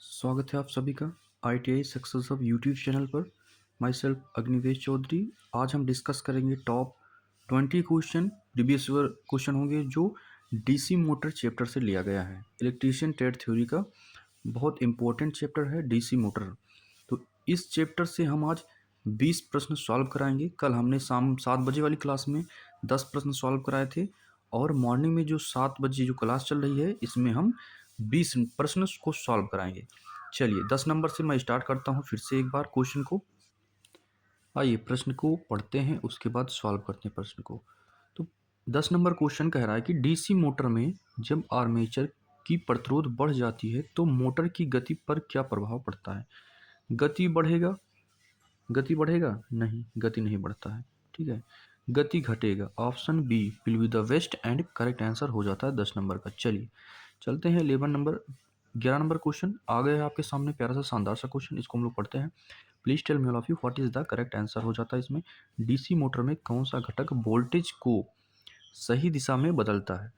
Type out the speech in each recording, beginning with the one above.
स्वागत है आप सभी का ITI success hub YouTube channel पर। Myself Agnivesh Chaudhary. आज हम डिस्कस करेंगे top 20 question. Previous year question होंगे जो डीसी मोटर चैप्टर से लिया गया है। इलेक्ट्रीशियन ट्रेड थ्योरी का बहुत इंपॉर्टेंट चैप्टर है डीसी मोटर। तो इस चैप्टर से हम आज 20 प्रश्न सॉल्व कराएंगे। कल हमने शाम 7 बजे वाली क्लास में 10 प्रश्न सॉल्व कराए थे और मॉर्निंग में जो 7 बजे जो क्लास चल रही है इसमें हम 20 प्रश्न को सॉल्व कराएंगे। चलिए 10 नंबर से मैं स्टार्ट करता हूँ फिर से एक बार क्वेश्चन को। आइए प्रश्न को पढ़ते हैं उसके बाद सॉल्व करते हैं प्रश्न को। तो 10 नंबर क्वेश्चन कह रहा है कि डीसी मोटर में जब आर्मेचर की प्रतिरोध बढ़ जाती है तो मोटर की गति पर क्या प्रभाव पड़ता है। गति बढ़ेगा नहीं, गति नहीं बढ़ता है। ठीक है, गति घटेगा। Option B will be the best and correct answer हो जाता है 10 नंबर का। चलिए चलते हैं 11 नंबर क्वेश्चन आ गया है आपके सामने। प्यारा सा शानदार सा क्वेश्चन, इसको हम लोग पढ़ते हैं। Please tell me all of you what is the correct answer हो जाता है इसमें। डीसी मोटर में कौन सा घटक वोल्टेज को सही दिशा में बदलता है।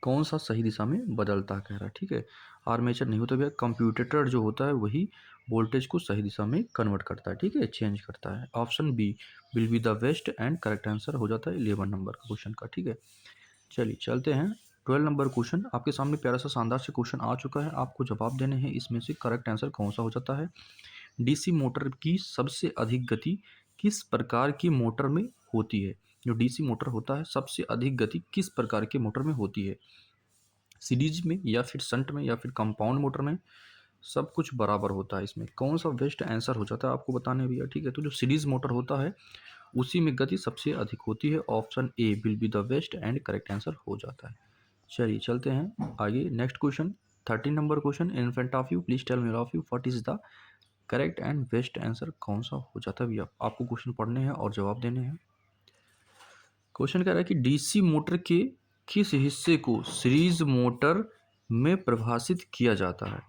कौन सा सही दिशा में बदलता है कह रहा है। ठीक है, आर्मेचर नहीं होता भैया, कंप्यूटेटर जो होता है वही वोल्टेज को सही दिशा में कन्वर्ट करता है। ठीक है, चेंज करता है। Option B will be the best and correct answer हो जाता है 11 नंबर का क्वेश्चन का। ठीक है, चलिए चलते हैं 12 नंबर क्वेश्चन। आपके सामने प्यारा सा शानदार से क्वेश्चन आ चुका है, आपको जवाब देने हैं। इसमें से करेक्ट आंसर कौन सा हो जाता है। डीसी मोटर की सबसे अधिक गति किस प्रकार की मोटर में होती है। जो डीसी मोटर होता है सबसे अधिक गति किस प्रकार के मोटर में होती है। सीरीज में या फिर शंट में या फिर कंपाउंड मोटर में, सब कुछ बराबर होता है। इसमें कौन सा बेस्ट आंसर हो जाता है आपको बताने भैया। ठीक है, तो जो सीरीज मोटर होता है उसी में गति सबसे अधिक होती है। Option A will be the best and correct answer हो जाता है। चलिए चलते हैं आगे next question. 13 number question in front of you. Please tell me of you what is the correct and best answer कौन सा हो जाता है भैया। आपको क्वेश्चन पढ़ने हैं और जवाब देने हैं। क्वेश्चन कह रहा है कि डीसी मोटर के किस हिस्से को सीरीज मोटर में परिभाषित किया जाता है।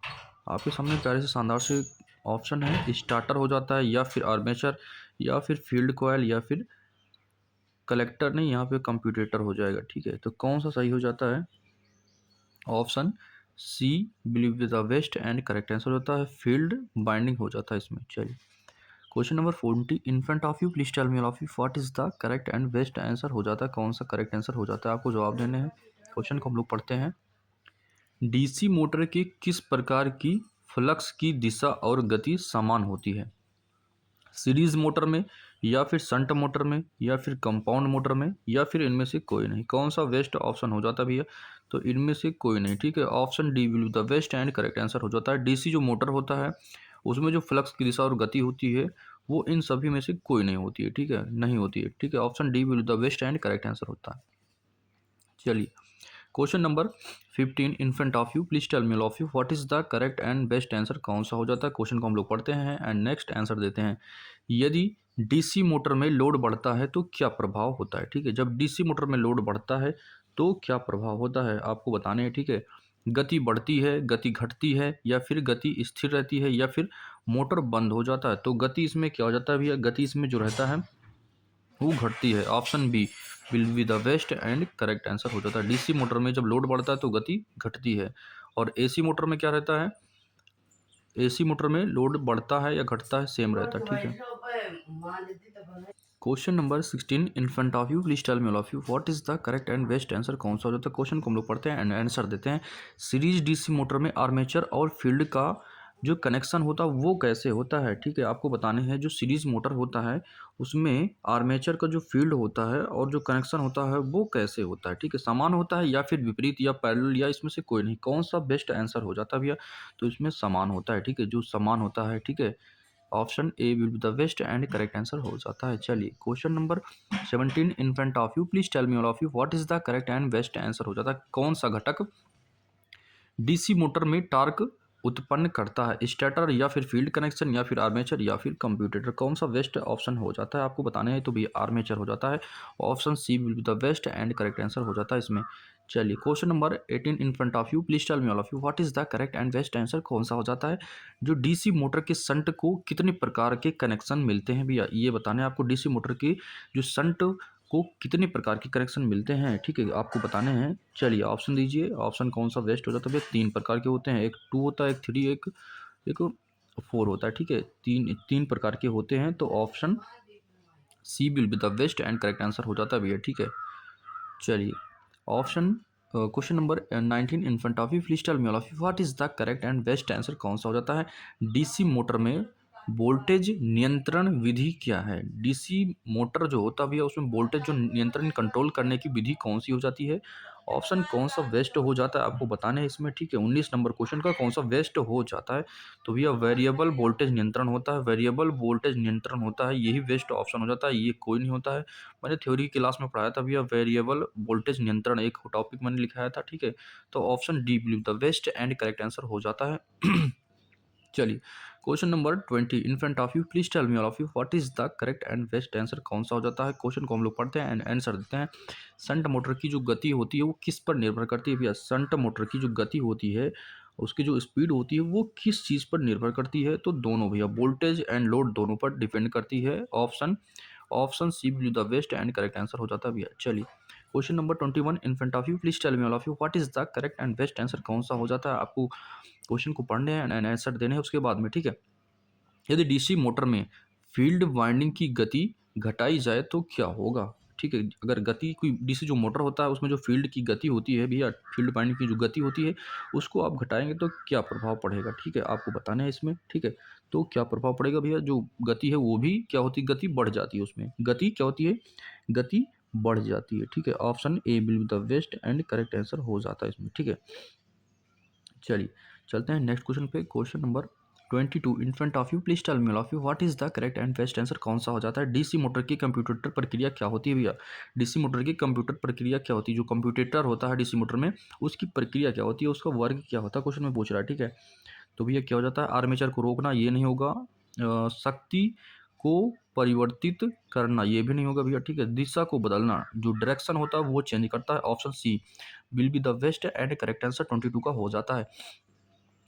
आपके सामने प्यारे से शानदार से ऑप्शन है। स्टार्टर हो जाता है या फिर आर्मेचर या फिर फील्ड कॉयल या फिर कलेक्टर, नहीं यहाँ पे कंप्यूटेटर हो जाएगा। ठीक है, तो कौन सा सही हो जाता है। Option C believe the best and correct answer होता है फील्ड बाइंडिंग हो जाता है इसमें। चलिए question number 40 in front of you. Please tell me of you what is the correct and best answer हो जाता है। कौन सा करेक्ट आंसर हो जाता है आपको जवाब देने हैं। क्वेश्चन को हम लोग पढ़ते हैं। डीसी मोटर के किस प्रकार की फ्लक्स की दिशा और गति समान होती है। सीरीज मोटर में या फिर शंट मोटर में या फिर कंपाउंड मोटर में या फिर इनमें से कोई नहीं। कौन सा बेस्ट ऑप्शन हो जाता है भैया, तो इनमें से कोई नहीं। ठीक है, option D will be the best and correct answer हो जाता है। डीसी जो मोटर होता है उसमें जो फ्लक्स की दिशा और गति होती है वो इन सभी में से कोई नहीं होती है। ठीक है, नहीं होती है। ठीक है, option D will be the best and correct answer होता है। चलिए question number 15 in front of you. Please tell me of you what is the correct and best answer कौन सा हो जाता है। क्वेश्चन को हम लोग पढ़ते हैं एंड नेक्स्ट आंसर देते हैं। यदि डीसी मोटर में लोड बढ़ता है तो क्या प्रभाव होता है। ठीक है, जब डीसी मोटर में लोड बढ़ता है तो क्या प्रभाव होता है आपको बताने हैं। ठीक है, गति बढ़ती है, गति घटती है या फिर गति स्थिर रहती है या फिर मोटर बंद हो जाता है। तो गति इसमें क्या हो जाता है भैया, गति इसमें जो रहता है वो घटती है। Option B will be the best and correct answer हो जाता है। डीसी मोटर में जब लोड बढ़ता है तो गति घटती है और एसी मोटर में क्या रहता है, एसी मोटर में लोड बढ़ता है या घटता है, सेम रहता है। ठीक है, question number 16 in front of you. Please tell me all of you what is the correct and best answer कौन सा हो जाता है। क्वेश्चन को हम लोग पढ़ते हैं एंड आंसर देते हैं। सीरीज डीसी मोटर में आर्मेचर और फील्ड का जो कनेक्शन होता है वो कैसे होता है। ठीक है, आपको बताने हैं। जो सीरीज मोटर होता है उसमें आर्मेचर का जो फील्ड होता है और जो कनेक्शन होता है वो कैसे होता है। ठीक है, समान होता है या फिर विपरीत या पैरेलल या इसमें से कोई नहीं। कौन सा बेस्ट आंसर हो जाता है भैया, तो इसमें समान होता है। ठीक है, जो समान होता है। ठीक है, option A will be the best and correct answer हो जाता है। चलिए question number 17 in front of you. Please tell me all of you what is the correct and best answer हो जाता है। कौन सा घटक डीसी मोटर में टार्क उत्पन्न करता है। स्टेटर या फिर फील्ड कनेक्शन या फिर आर्मेचर या फिर कंप्यूटेटर। कौन सा बेस्ट ऑप्शन हो जाता है आपको बताने हैं, तो भी आर्मेचर हो जाता है। Option C will be the best and correct answer हो जाता है इसमें। चलिए question number 18 in front of you. Please tell me all of you what is the correct and best answer कौन सा हो जाता है। जो डीसी मोटर के शंट को कितने प्रकार के कनेक्शन मिलते हैं भैया, ये बताने हैं आपको। डीसी मोटर की जो शंट को कितने प्रकार के करेक्शन मिलते हैं, ठीक है, आपको बताने हैं। चलिए ऑप्शन दीजिए, ऑप्शन कौन सा वेस्ट हो जाता है भैया? 3 प्रकार के होते हैं, एक 2 होता है, एक 3, एक 4 होता है, ठीक है, 3 प्रकार के होते हैं, तो option C will be the best and correct answer हो जाता है भैया, ठीक है। चलिए option question number 19 in front of you, please tell me all of you what is the correct and best answer कौन सा हो जाता है? डीसी मोटर में वोल्टेज नियंत्रण विधि क्या है? डीसी मोटर जो होता भी है उसमें वोल्टेज जो नियंत्रण कंट्रोल करने की विधि कौन सी हो जाती है? ऑप्शन कौन सा वेस्ट हो जाता है आपको बताना है इसमें, ठीक है। 19 नंबर क्वेश्चन का कौन सा वेस्ट हो जाता है? तो भैया वेरिएबल वोल्टेज नियंत्रण होता है, वेरिएबल वोल्टेज नियंत्रण होता है, यही वेस्ट ऑप्शन हो जाता है, ये कोई नहीं होता है। मैंने थ्योरी क्लास में पढ़ाया था भैया, वेरिएबल वोल्टेज नियंत्रण एक टॉपिक मैंने लिखाया था, ठीक है। तो option D believe the best and correct answer हो जाता है। चलिए question number 20 in front of you, please tell me all of you what is the correct and best answer कौन सा हो जाता है? क्वेश्चन को हम लोग पढ़ते हैं एंड आंसर देते हैं। शंट मोटर की जो गति होती है वो किस पर निर्भर करती है भैया? शंट मोटर की जो गति होती है, उसकी जो स्पीड होती है वो किस चीज़ पर निर्भर करती है? तो दोनों भैया, वोल्टेज एंड लोड दोनों पर डिपेंड करती है। Option C will the best and correct answer हो जाता है भैया। चलिए question number 21 in front of you, please tell me all of you what is the correct and best answer कौन सा हो जाता है? आपको क्वेश्चन को पढ़ने हैं एंड आंसर देने हैं उसके बाद में, ठीक है। यदि डीसी मोटर में फील्ड वाइंडिंग की गति घटाई जाए तो क्या होगा? ठीक है, अगर गति कोई डीसी जो मोटर होता है उसमें जो फील्ड की गति होती है भैया, फील्ड वाइंडिंग की जो गति होती है उसको आप घटाएंगे तो क्या प्रभाव पड़ेगा, ठीक है, आपको बताना है इसमें, ठीक है। तो क्या प्रभाव पड़ेगा भैया? जो गति है वो भी क्या होती है, गति बढ़ जाती है, उसमें गति क्या होती है, गति बढ़ जाती है, ठीक है। Option A will be the best and correct answer हो जाता है इसमें, ठीक है। चलिए चलते हैं नेक्स्ट क्वेश्चन पे। Question number 22 in front of you, please tell me all of you what is the correct and best answer कौन सा हो जाता है? डीसी मोटर की कंप्यूटेटर प्रक्रिया क्या होती है भैया? डीसी मोटर की कंप्यूटर प्रक्रिया क्या होती है? जो कंप्यूटेटर होता है डीसी मोटर में, उसकी प्रक्रिया क्या होती है, उसका वर्ग क्या होता है, क्वेश्चन में पूछ रहा है, ठीक है। तो भैया क्या हो जाता है? आर्मेचर को रोकना, ये नहीं होगा। शक्ति को परिवर्तित करना, ये भी नहीं होगा भैया, ठीक है। दिशा को बदलना, जो डायरेक्शन होता है वो चेंज करता है। Option C will be the best and correct answer 22 का हो जाता है।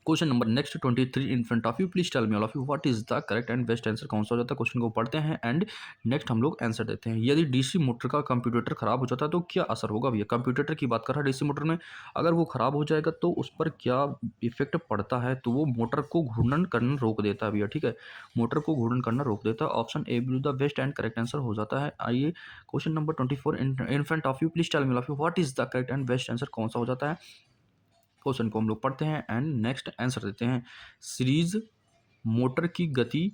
Question number next 23 in front of you, please tell me all of you what is the correct and best answer कौन सा हो जाता है? क्वेश्चन को पढ़ते हैं एंड नेक्स्ट हम लोग आंसर देते हैं। यदि डीसी मोटर का कंप्यूटर खराब हो जाता है तो क्या असर होगा भैया? कंप्यूटर की बात कर रहा है डीसी मोटर में, अगर वो खराब हो जाएगा तो उस पर क्या इफेक्ट पड़ता है? तो वो मोटर को घूर्णन करना रोक देता है भैया, ठीक है, मोटर को घूर्णन करना रोक देता है। Option A will the best and correct answer हो जाता है। आइए question number 24 in front of you, please tell me all of you what is the correct and best answer कौन सा हो जाता है? क्वेश्चन को हम लोग पढ़ते हैं एंड नेक्स्ट आंसर देते हैं। सीरीज मोटर की गति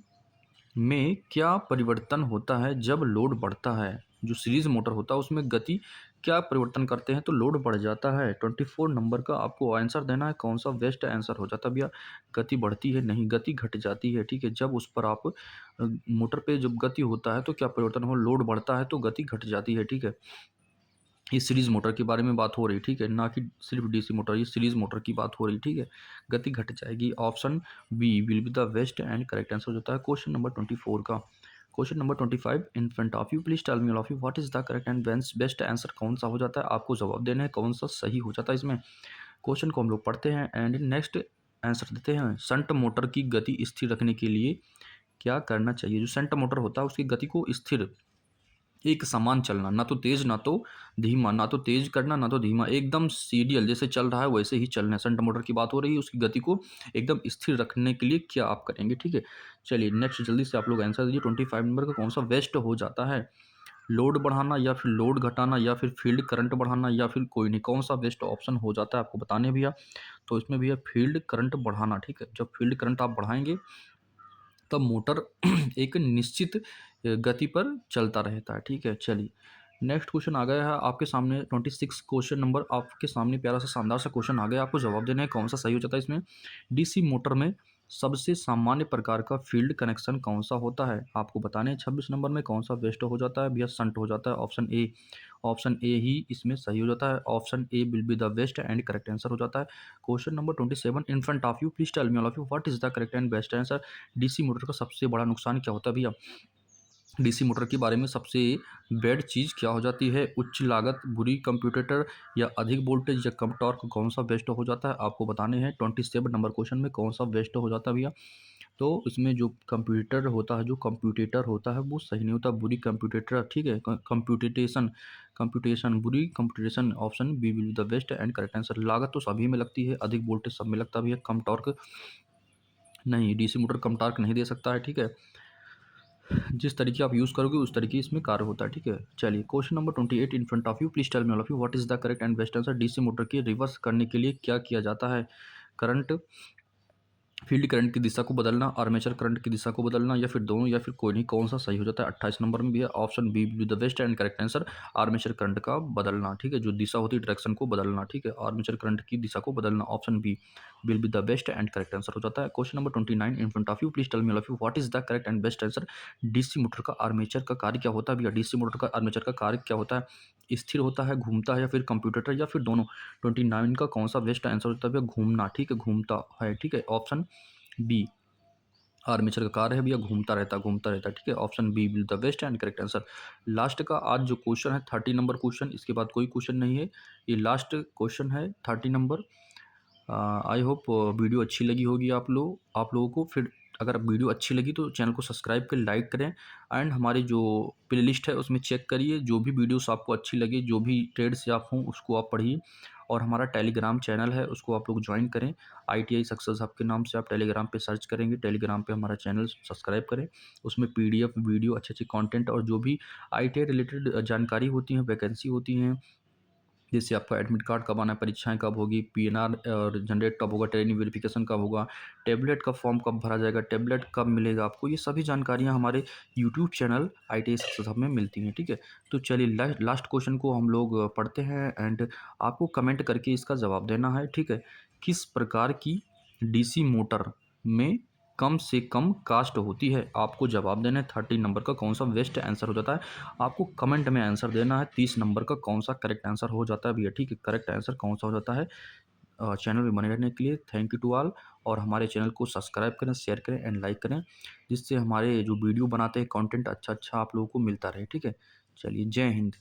में क्या परिवर्तन होता है जब लोड बढ़ता है? जो सीरीज मोटर होता है उसमें गति क्या परिवर्तन करते हैं तो लोड बढ़ जाता है। 24 नंबर का आपको आंसर देना है, कौन सा बेस्ट आंसर हो जाता है भैया? गति बढ़ती है नहीं, गति घट जाती है, ठीक है। जब उस पर आप मोटर पे जब गति होता है तो क्या परिवर्तन हो, लोड बढ़ता है तो गति घट जाती है, ठीक है। ये सीरीज मोटर के बारे में बात हो रही, ठीक है, ना कि सिर्फ डीसी मोटर, ये सीरीज मोटर की बात हो रही, ठीक है। गति घट जाएगी। Option B will be the best and correct answer हो जाता है क्वेश्चन नंबर 24 का। Question number 25 in front of you, please tell me all of you what is the correct and best answer कौन सा हो जाता है? आपको जवाब देना है कौन सा सही हो जाता है इसमें। क्वेश्चन को हम लोग पढ़ते हैं एंड नेक्स्ट आंसर देते हैं। शंट मोटर की गति स्थिर रखने के लिए क्या करना चाहिए? जो शंट मोटर होता है उसकी गति को स्थिर, एक समान चलना, ना तो तेज ना तो धीमा, ना तो तेज करना ना तो धीमा, एकदम सीरियल जैसे चल रहा है वैसे ही चलना है। शंट मोटर की बात हो रही है, उसकी गति को एकदम स्थिर रखने के लिए क्या आप करेंगे, ठीक है। चलिए नेक्स्ट जल्दी से आप लोग आंसर दीजिए। 25 नंबर का कौन सा वेस्ट हो जाता है? लोड बढ़ाना या फिर लोड घटाना या फिर फील्ड करंट बढ़ाना या फिर कोई नहीं, कौन सा बेस्ट ऑप्शन हो जाता है आपको बताने भैया? तो इसमें भैया फील्ड करंट बढ़ाना, ठीक है। जब फील्ड करंट आप बढ़ाएंगे तब मोटर एक निश्चित गति पर चलता रहता है, ठीक है। चलिए नेक्स्ट क्वेश्चन आ गया है आपके सामने। 26 क्वेश्चन नंबर आपके सामने, प्यारा सा शानदार सा क्वेश्चन आ गया, आपको जवाब देना है कौन सा सही हो जाता है इसमें। डीसी मोटर में सबसे सामान्य प्रकार का फील्ड कनेक्शन कौन सा होता है? आपको बताने हैं 26 नंबर में कौन सा बेस्ट हो जाता है भैया? शंट हो जाता है। ऑप्शन ए ही इसमें सही हो जाता है। Option A will be the best and correct answer हो जाता है। Question number 27 in front of you, please tell me all of you what is the correct and best answer. DC motor का सबसे बड़ा नुकसान क्या होता है भैया? डीसी मोटर के बारे में सबसे बैड चीज़ क्या हो जाती है? उच्च लागत, बुरी कंप्यूटेटर या अधिक वोल्टेज या कम टॉर्क, कौन सा बेस्ट हो जाता है? आपको बताने हैं 27 नंबर क्वेश्चन में कौन सा बेस्ट हो जाता है भैया। तो इसमें जो कंप्यूटेटर होता है, जो कंप्यूटेटर होता है वो सही नहीं होता, बुरी कंप्यूटेटर, ठीक है। कंप्यूटेशन कंप्यूटेशन बुरी commutation, option B will be the best and correct answer. लागत तो सभी में लगती है, अधिक वोल्टेज सब में लगता भी है, कम टॉर्क नहीं, डीसी मोटर कम टॉर्क नहीं दे सकता है, ठीक है। जिस तरीके आप यूज़ करोगे उस तरीके इसमें कार्य होता है, ठीक है। चलिए question number 28 in front of you, please tell me all of you what is the correct and best answer. DC motor की रिवर्स करने के लिए क्या किया जाता है? करंट फील्ड करंट की दिशा को बदलना, आर्मेचर करंट की दिशा को बदलना, या फिर दोनों, या फिर कोई नहीं, कौन सा सही हो जाता है? 28 नंबर में भी है option B will be the best and correct answer, armature current का बदलना, ठीक है। जो दिशा होती है डायरेक्शन को बदलना, ठीक है, आर्मेचर करंट की दिशा को बदलना, option B will be the best and correct answer हो जाता है। Question number 29 in front of you, please tell me all of you what is the correct and best answer. DC motor का armature का कार्य क्या होता है भैया? डीसी मोटर का आर्मेचर का कार्य क्या होता है? स्थिर होता है, घूमता है, या फिर कंप्यूटर, या फिर दोनों। 29 का कौन सा बेस्ट आंसर होता है भैया? घूमना, ठीक है, घूमता है, ठीक है, ऑप्शन बी आर्मेचर का कार्य है भैया, घूमता रहता है, ठीक है, option B will the best and correct answer. Last का आज जो क्वेश्चन है 30 नंबर क्वेश्चन, इसके बाद कोई क्वेश्चन नहीं है, ये लास्ट क्वेश्चन है 30 नंबर। आई होप वीडियो अच्छी लगी होगी आप लोगों को। फिर अगर वीडियो अच्छी लगी तो चैनल को सब्सक्राइब कर लाइक करें, एंड हमारी जो प्लेलिस्ट है उसमें चेक करिए, जो भी वीडियोस आपको अच्छी लगे, जो भी ट्रेड से आप हों उसको आप पढ़िए। और हमारा टेलीग्राम चैनल है उसको आप लोग ज्वाइन करें, ITI सक्सेस हब के नाम से आप टेलीग्राम पे सर्च करेंगे, टेलीग्राम पे हमारा चैनल सब्सक्राइब करें। उसमें PDF वीडियो अच्छे अच्छे कंटेंट और जो भी ITI रिलेटेड जानकारी होती हैं, वैकेंसी होती हैं, जैसे आपका एडमिट कार्ड कब आना है, परीक्षाएं कब होगी, PNR और जनरेट कब होगा, ट्रेनिंग वेरिफिकेशन कब होगा, टैबलेट का फॉर्म कब भरा जाएगा, टैबलेट कब मिलेगा आपको, ये सभी जानकारियां हमारे YouTube channel ITI success hub में मिलती हैं, ठीक है। तो चलिए लास्ट क्वेश्चन को हम लोग पढ़ते हैं, एंड आपको कमेंट करके इसका जवाब देना है, ठीक है। किस प्रकार की DC मोटर में कम से कम कास्ट होती है? आपको जवाब देना है 30 नंबर का कौन सा बेस्ट आंसर हो जाता है, आपको कमेंट में आंसर देना है 30 नंबर का कौन सा करेक्ट आंसर हो जाता है भैया, ठीक है, करेक्ट आंसर कौन सा हो जाता है। चैनल में बने रहने के लिए थैंक यू टू ऑल, और हमारे चैनल को सब्सक्राइब करें, शेयर करें एंड लाइक करें, जिससे हमारे जो वीडियो बनाते हैं कंटेंट अच्छा अच्छा आप लोगों को मिलता रहे, ठीक है। चलिए, जय हिंद।